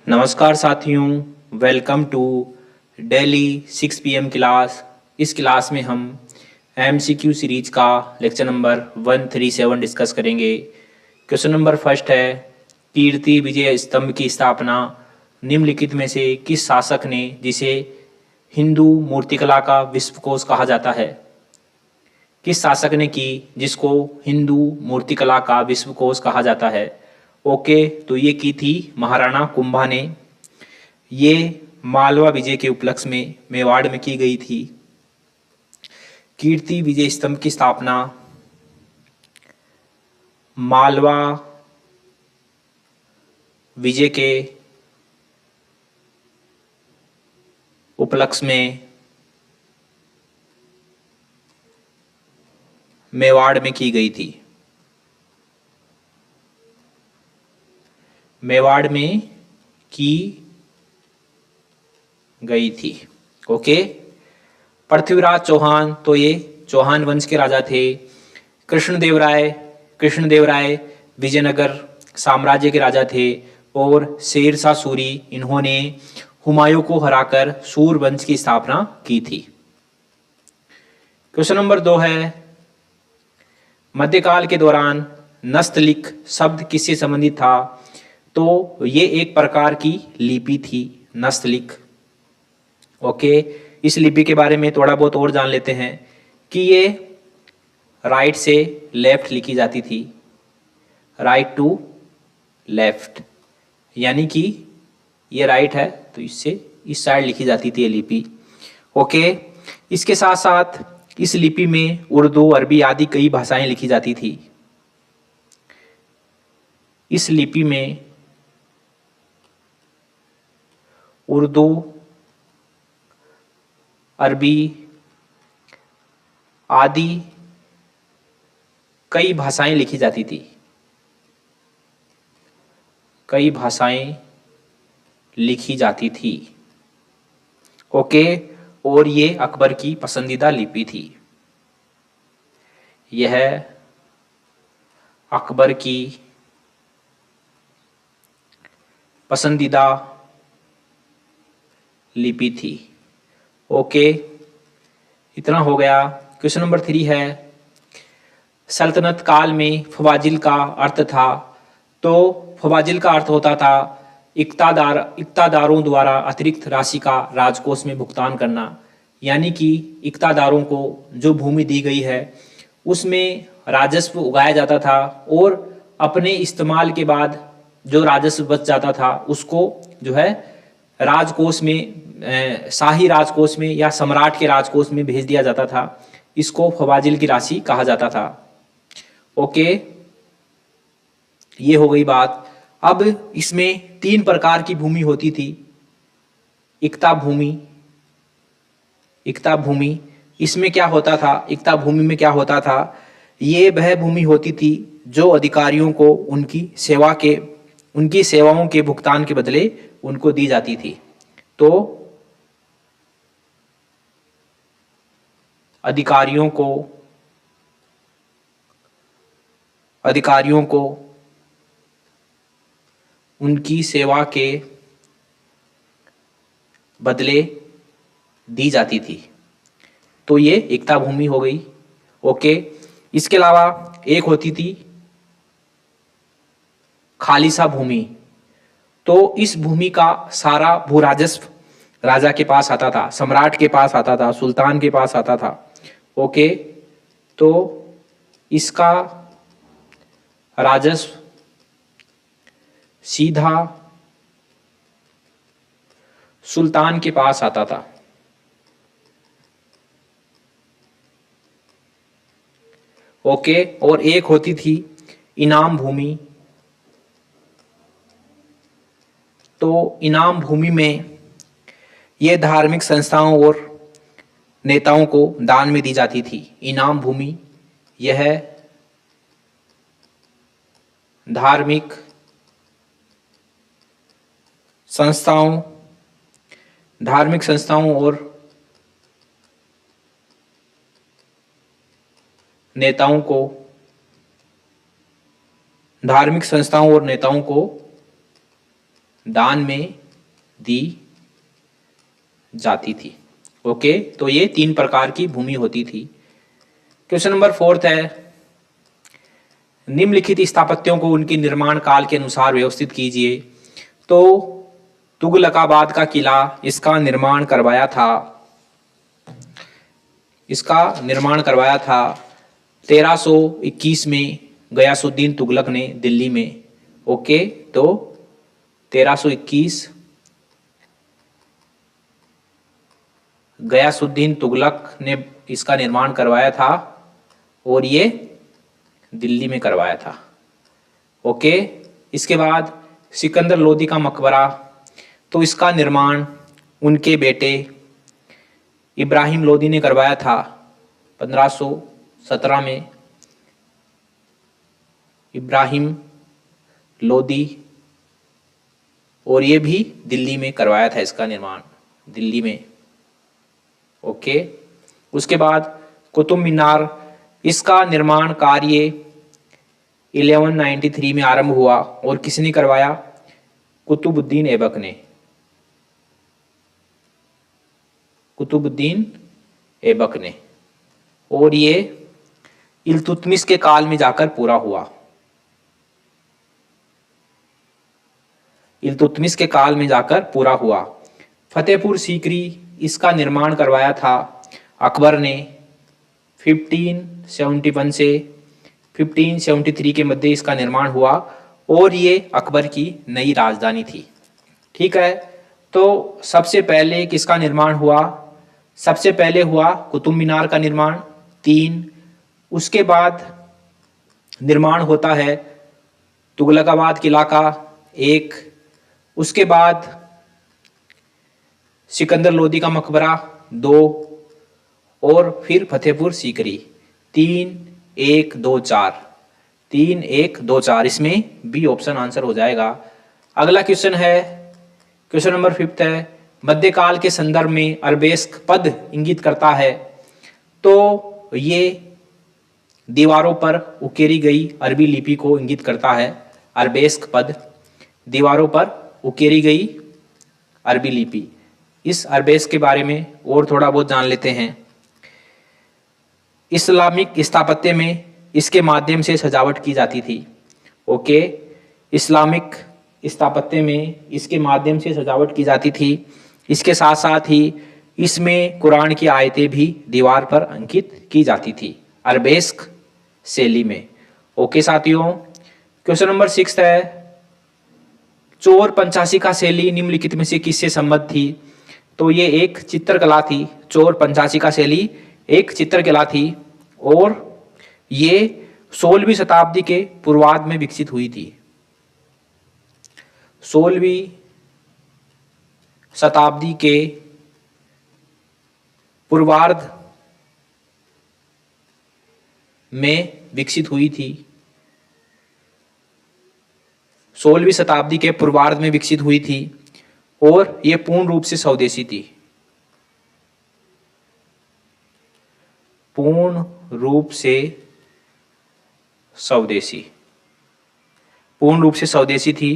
नमस्कार साथियों, welcome to daily 6 PM class. इस क्लास में हम MCQ सीरीज का लेक्चर नंबर 137 डिस्कस करेंगे। क्वेश्चन नंबर फर्स्ट है, कीर्ति विजय स्तंभ की स्थापना निम्नलिखित में से किस शासक ने, जिसे हिंदू मूर्तिकला का विश्वकोश कहा जाता है, किस शासक ने की जिसको हिंदू मूर्तिकला का विश्वकोश कहा जाता है? ओके, तो ये की थी महाराणा कुंभा ने। ये मालवा विजय के उपलक्ष्य में मेवाड़ में की गई थी। कीर्ति विजय स्तंभ की स्थापना मालवा विजय के उपलक्ष्य में मेवाड़ में की गई थी। मेवाड़ में की गई थी। ओके। पृथ्वीराज चौहान, तो ये चौहान वंश के राजा थे। कृष्णदेवराय विजयनगर साम्राज्य के राजा थे। और शेरशाह सूरी, इन्होंने हुमायूं को हराकर सूर वंश की स्थापना की थी। क्वेश्चन नंबर 2 है, मध्यकाल के दौरान नस्तलिक शब्द किससे संबंधित था? तो ये एक प्रकार की लिपि थी, नस्तलिक। ओके, इस लिपि के बारे में थोड़ा बहुत और जान लेते हैं कि ये राइट से लेफ्ट लिखी जाती थी, राइट टू लेफ्ट, यानी कि ये राइट है तो इससे इस साइड लिखी जाती थी ये लिपि। ओके, इसके साथ साथ इस लिपि में उर्दू, अरबी आदि कई भाषाएं लिखी जाती थी। इस लिपि में उर्दू, अरबी आदि कई भाषाएं लिखी जाती थी। कई भाषाएं लिखी जाती थी। ओके, और ये अकबर की पसंदीदा लिपि थी। यह अकबर की पसंदीदा लिपि थी। ओके, इतना हो गया। क्वेश्चन नंबर 3 है, सल्तनत काल में फवाजिल का अर्थ था। तो फवाजिल का अर्थ होता था इक्तादारों द्वारा अतिरिक्त राशि का राजकोष में भुगतान करना, यानी कि इक्तादारों को जो भूमि दी गई है उसमें राजस्व उगाया जाता था और अपने इस्तेमाल के बाद जो राजस्व बच जाता था उसको जो है राजकोष में, शाही राजकोष में या सम्राट के राजकोष में भेज दिया जाता था। इसको फवाजिल की राशि कहा जाता था। ओके, ये हो गई बात। अब इसमें 3 प्रकार की भूमि होती थी। इक्ता भूमि, इसमें क्या होता था? इक्ता भूमि में क्या होता था? ये वह भूमि होती थी जो अधिकारियों को उनकी सेवाओं के भुगतान के बदले उनको दी जाती थी। तो अधिकारियों को उनकी सेवा के बदले दी जाती थी। तो ये एकता भूमि हो गई। ओके, इसके अलावा एक होती थी खालिसा भूमि। तो इस भूमि का सारा भू राजस्व राजा के पास आता था, सम्राट के पास आता था, सुल्तान के पास आता था। ओके, तो इसका राजस्व सीधा सुल्तान के पास आता था। ओके, और एक होती थी इनाम भूमि। तो इनाम भूमि में ये धार्मिक संस्थाओं और नेताओं को दान में दी जाती थी। इनाम भूमि यह धार्मिक संस्थाओं और नेताओं को दान में दी जाती थी। ओके, तो ये 3 प्रकार की भूमि होती थी। क्वेश्चन नंबर 4 है, निम्नलिखित स्थापत्यों को उनके निर्माण काल के अनुसार व्यवस्थित कीजिए। तो तुगलकाबाद का किला, इसका निर्माण करवाया था 1321 में गयासुद्दीन तुगलक ने दिल्ली में। ओके, तो 1321 गयासुद्दीन तुगलक ने इसका निर्माण करवाया था और ये दिल्ली में करवाया था। ओके, इसके बाद सिकंदर लोदी का मकबरा, तो इसका निर्माण उनके बेटे इब्राहिम लोदी ने करवाया था 1517 में। इब्राहिम लोदी, और ये भी दिल्ली में करवाया था इसका निर्माण, दिल्ली में। ओके, उसके बाद कुतुब मीनार, इसका निर्माण कार्य 1193 में आरंभ हुआ और किसने करवाया? कुतुबुद्दीन ऐबक ने। कुतुबुद्दीन ऐबक ने, और ये इल्तुतमिश के काल में जाकर पूरा हुआ। इल्तुतमिश के काल में जाकर पूरा हुआ। फतेहपुर सीकरी, इसका निर्माण करवाया था अकबर ने 1571 से 1573 के मध्य इसका निर्माण हुआ और ये अकबर की नई राजधानी थी। ठीक है, तो सबसे पहले किसका निर्माण हुआ? सबसे पहले हुआ कुतुब मीनार का निर्माण 3, उसके बाद निर्माण होता है तुगलकाबाद किला का 1, उसके बाद सिकंदर लोदी का मकबरा 2, और फिर फतेहपुर सीकरी 3, 1, 2, 4, 3, 1, 2, 4, इसमें बी ऑप्शन आंसर हो जाएगा। अगला क्वेश्चन है, क्वेश्चन नंबर 5 है, मध्यकाल के संदर्भ में अरबेस्क पद इंगित करता है। तो ये दीवारों पर उकेरी गई अरबी लिपि को इंगित करता है। अरबेस्क पद, दीवारों पर उकेरी गई अरबी लिपि। इस अरबेस्क के बारे में और थोड़ा बहुत जान लेते हैं। इस्लामिक स्थापत्य में इसके माध्यम से सजावट की जाती थी। ओके, इस्लामिक स्थापत्य में इसके माध्यम से सजावट की जाती थी। इसके साथ साथ ही इसमें कुरान की आयतें भी दीवार पर अंकित की जाती थी अरबेस्क शैली में। ओके साथियों, क्वेश्चन नंबर 6 है, चोर पंचाशिका शैली निम्नलिखित में से किससे संबद्ध थी? तो ये एक चित्रकला थी। चोर पंचाशिका शैली एक चित्रकला थी और ये 16वीं शताब्दी के पूर्वार्ध में विकसित हुई थी। 16वीं शताब्दी के पूर्वार्ध में विकसित हुई थी। 16वीं शताब्दी के पूर्वार्ध में विकसित हुई थी और यह पूर्ण रूप से स्वदेशी थी। पूर्ण रूप से स्वदेशी, पूर्ण रूप से स्वदेशी थी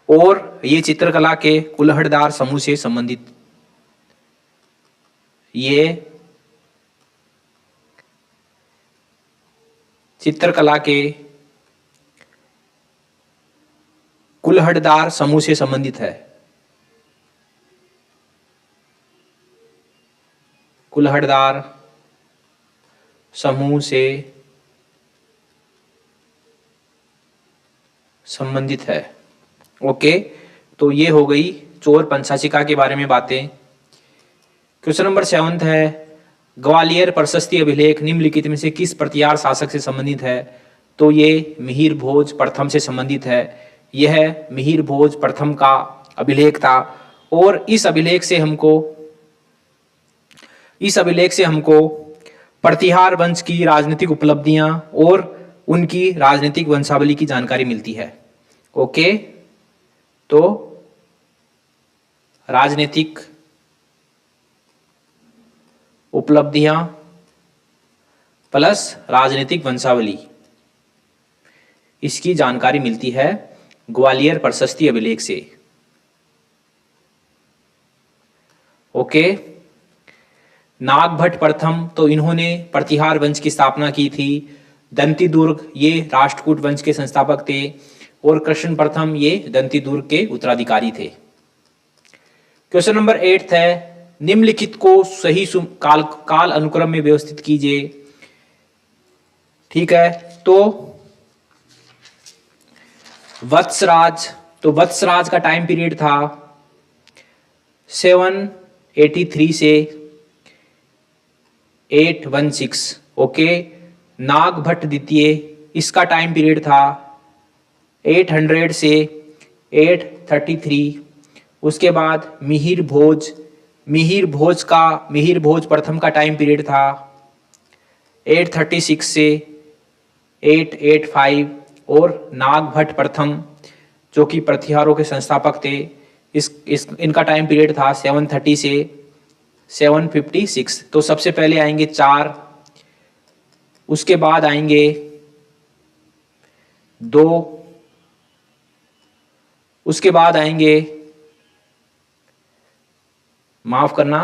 और ये चित्रकला के कुल्हड़दार समूह से संबंधित, ये चित्रकला के कुल्हड़दार समूह से संबंधित है। कुल्हड़दार समूह से संबंधित है। ओके, तो ये हो गई चोर पंचाशिका के बारे में बातें। क्वेश्चन नंबर 7 है, ग्वालियर प्रशस्ति अभिलेख निम्नलिखित में से किस प्रतिहार शासक से संबंधित है? तो ये मिहिर भोज प्रथम से संबंधित है। यह मिहिर भोज प्रथम का अभिलेख था और इस अभिलेख से हमको प्रतिहार वंश की राजनीतिक उपलब्धियां और उनकी राजनीतिक वंशावली की जानकारी मिलती है। ओके, तो राजनीतिक उपलब्धियां प्लस राजनीतिक वंशावली, इसकी जानकारी मिलती है। ग्वालियर प्रशस्ति अभिलेख से। ओके। नागभट्ट प्रथम, तो इन्होंने प्रतिहार वंश की स्थापना की थी। दंती दुर्ग, ये राष्ट्रकूट वंश के संस्थापक थे। और कृष्ण प्रथम, ये दंती दुर्ग के उत्तराधिकारी थे। क्वेश्चन नंबर 8 है, निम्नलिखित को सही काल अनुक्रम में व्यवस्थित कीजिए। ठीक है, तो वत्सराज, तो वत्सराज का टाइम पीरियड था 783 से 816। ओके। नागभट्ट द्वितीय, इसका टाइम पीरियड था 800 से 833। उसके बाद मिहिर भोज, मिहिर भोज प्रथम का टाइम पीरियड था 836 से 885। और नागभट्ट प्रथम जो कि प्रतिहारों के संस्थापक थे, इनका टाइम पीरियड था 730 से 756। तो सबसे पहले आएंगे 4, उसके बाद आएंगे 2, उसके बाद आएंगे, माफ करना,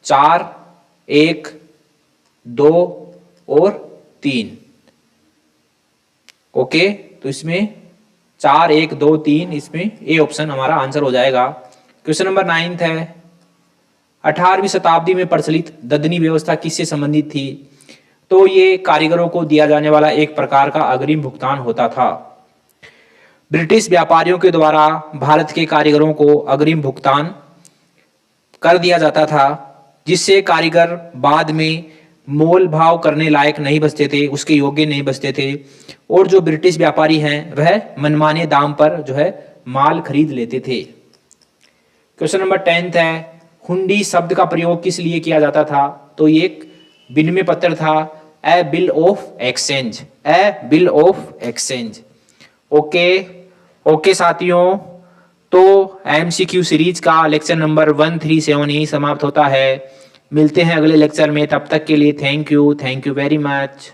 4, 1, 2 और 3। ओके, तो इसमें 4, 1, 2, 3, इसमें ए ऑप्शन हमारा आंसर हो जाएगा। क्वेश्चन नंबर 9 है, 18वीं शताब्दी में प्रचलित ददनी व्यवस्था किससे संबंधित थी? तो ये कारीगरों को दिया जाने वाला एक प्रकार का अग्रिम भुगतान होता था। ब्रिटिश व्यापारियों के द्वारा भारत के कारीगरों को अग्रिम भुगतान कर दिया जाता था, जिससे कारीगर बाद में मोल भाव करने लायक नहीं बचते थे, उसके योग्य नहीं बचते थे। और जो ब्रिटिश व्यापारी हैं वह मनमाने दाम पर जो है माल खरीद लेते थे। क्वेश्चन नंबर 10 है, हुंडी शब्द का प्रयोग किस लिए किया जाता था? तो ये एक विनिमय पत्र था, a bill of exchange, a bill of exchange. Okay साथियों, तो एमसीक्यू सीरीज का लेक्चर नंबर 137 यही समाप्त होता है। मिलते हैं अगले लेक्चर में, तब तक के लिए थैंक यू वेरी मच।